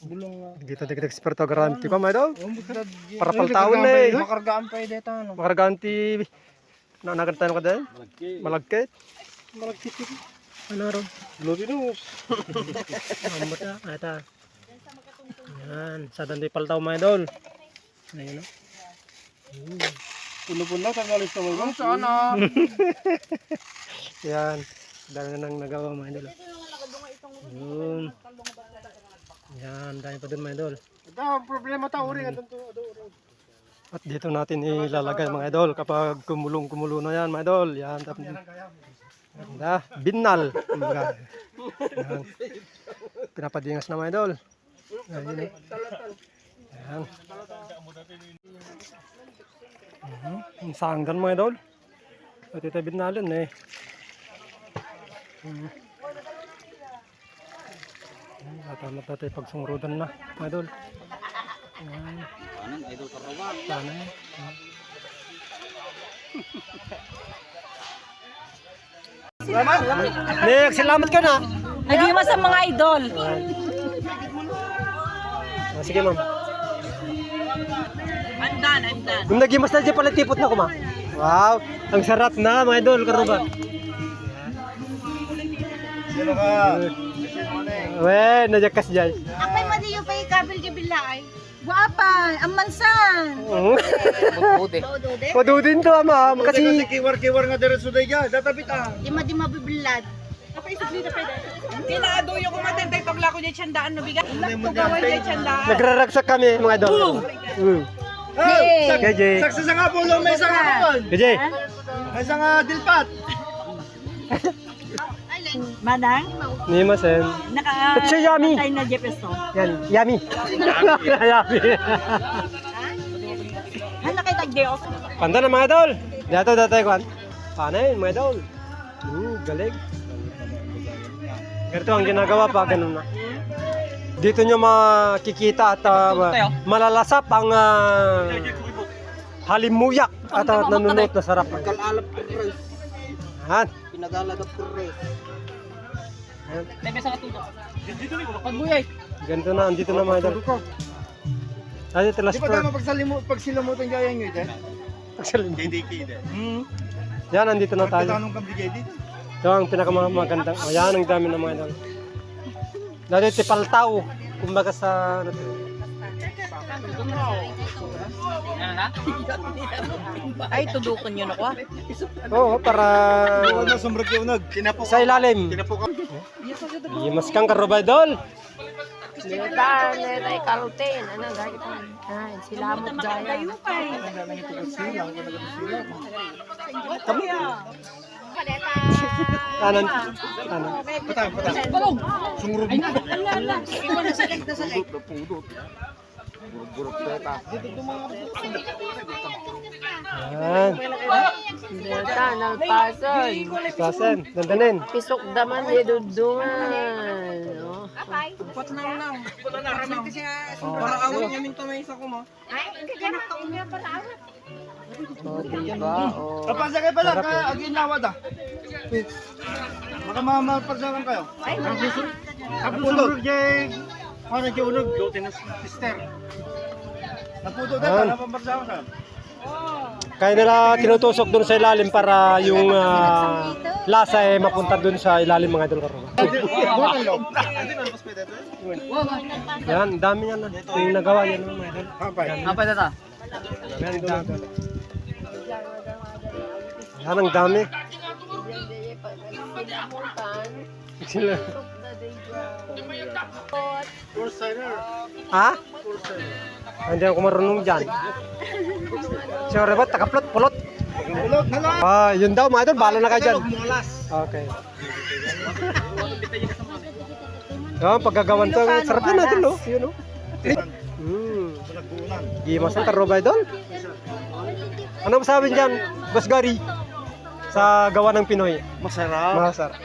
Bulong Kita dikit eksperto garanti pa may daw. Para Para paltaon eh. Makargaan pa dito ano. Makaganti na nagantan ko din. Malagkit. Malagkit. Ano ro? Lobinus. Amot na ata. Yan, sa dandi paltaw mga idol. Ayun no. Puno na tanggalis to mo. Sana. Yan. Dami na nang nagawa mga idol. Yun. Yan, dami pa dun mga idol. Ito, problema ta uring adun to, At dito natin ilalagay mga idol kapag kumulong-kumulo na yan mga idol. Yan, tapos ganda, binal. Yan. Pinapadingas na mga idol. Ayun eh. Yan. Ang sanggan mga idol. At ito binalin eh. Natamat natin pagsungrudan na mga idol. Yan. Kanan idol karawan. Sana eh. Nek, salamat ka na. Nagimas ang mga idol. Sige ma'am. I'm done. Kung nagimas na dyan pala tipot na ko ma. Wow, ang sarap na mga idol. Karuba. Sino ka? Weh, najakas dyan. Apay mali yung pagkabil-kabil ay. Guapa, ang mansan. Padudin to ma'am. Kasi Kiwar-kiwar nga diretso day ga, datapit ah. Di mabibilad. Kinaado yung kumatentay pagla ko dyan tiyandaan no bigat. Tugawan dyan tiyandaan. nagraragsak kami mga idol. KJ. Saksa sa nga pulo, may isang kapan. KJ. May isang dilpat. Manang, Nimasen. naka It's yummy. tayo na Jefferson. Yan, yummy. Yummy. Hala kay tagdeos. Panda na mga idol. Dato kwan. Paano yun mga idol? Galing. Ganito ang ginagawa pa, ganun na. Dito nyo makikita at malalasap ang halimuyak at nanunot na sarap. Kalalap ko res. Yan. Pinagalagap ko res. Yan. May sa katuto. Pagbuyay. Ganito na, andito na mga idol. Ay, ito last Di pa part. tama pag silamutan gaya nyo ito. JDK ito. Yan, andito na tayo. Tanong kang bigay dito. Ito ang pinakamagandang. Ayan, ang dami ng mga idol. Dati tipaltaw. Kumbaga sa ano to. Ay, tudukon yun ako. Oo, para Ano sumbrag yung nag? Tinapok. sa ilalim. Tinapok. Imas kang karuba idol. Dita, netay karutin. Ano, gagi pa. Ay, sila mo gaya. Kami. Kanan. Kanan. Balong. Sumurog. Iwan na sakit na sakit. Buruk beta. Yan. Dita, nalpason. Pasen. Dandanin. Pisok daman di dudungan. Oh. Pat na lang. Para awin niya minto may isa ko mo. Ay, hindi ka nakaumya para awat. O, diba? O. Kapasa kayo pala ka aginawad ah. Baka mamapagsakan kayo. Ay, wala. Naputol. Ano yung unog? Dotinas sister. Naputol ka Yan. na napapagsakan kayo. Kaya nila tinutusok doon sa ilalim para yung lasa ay mapunta doon sa ilalim mga idol karuba. Yan, dami yan. Ito yung nagawa yan mga idol. Apa na Yan, dami. Yan, ang dami. Sila. Ha? Hindi ako marunong dyan. Siyempre ba, takaplot, pulot. Ulog na lang. Yun daw mga idol, bahala na kayo dyan. Okay. Yan, paggagawan to, sarap yun idol, oh. Yun, oh. Gimas ang karuba idol. Ano masabi dyan, Boss Gary? Sa gawa ng Pinoy. Masarap. Masarap.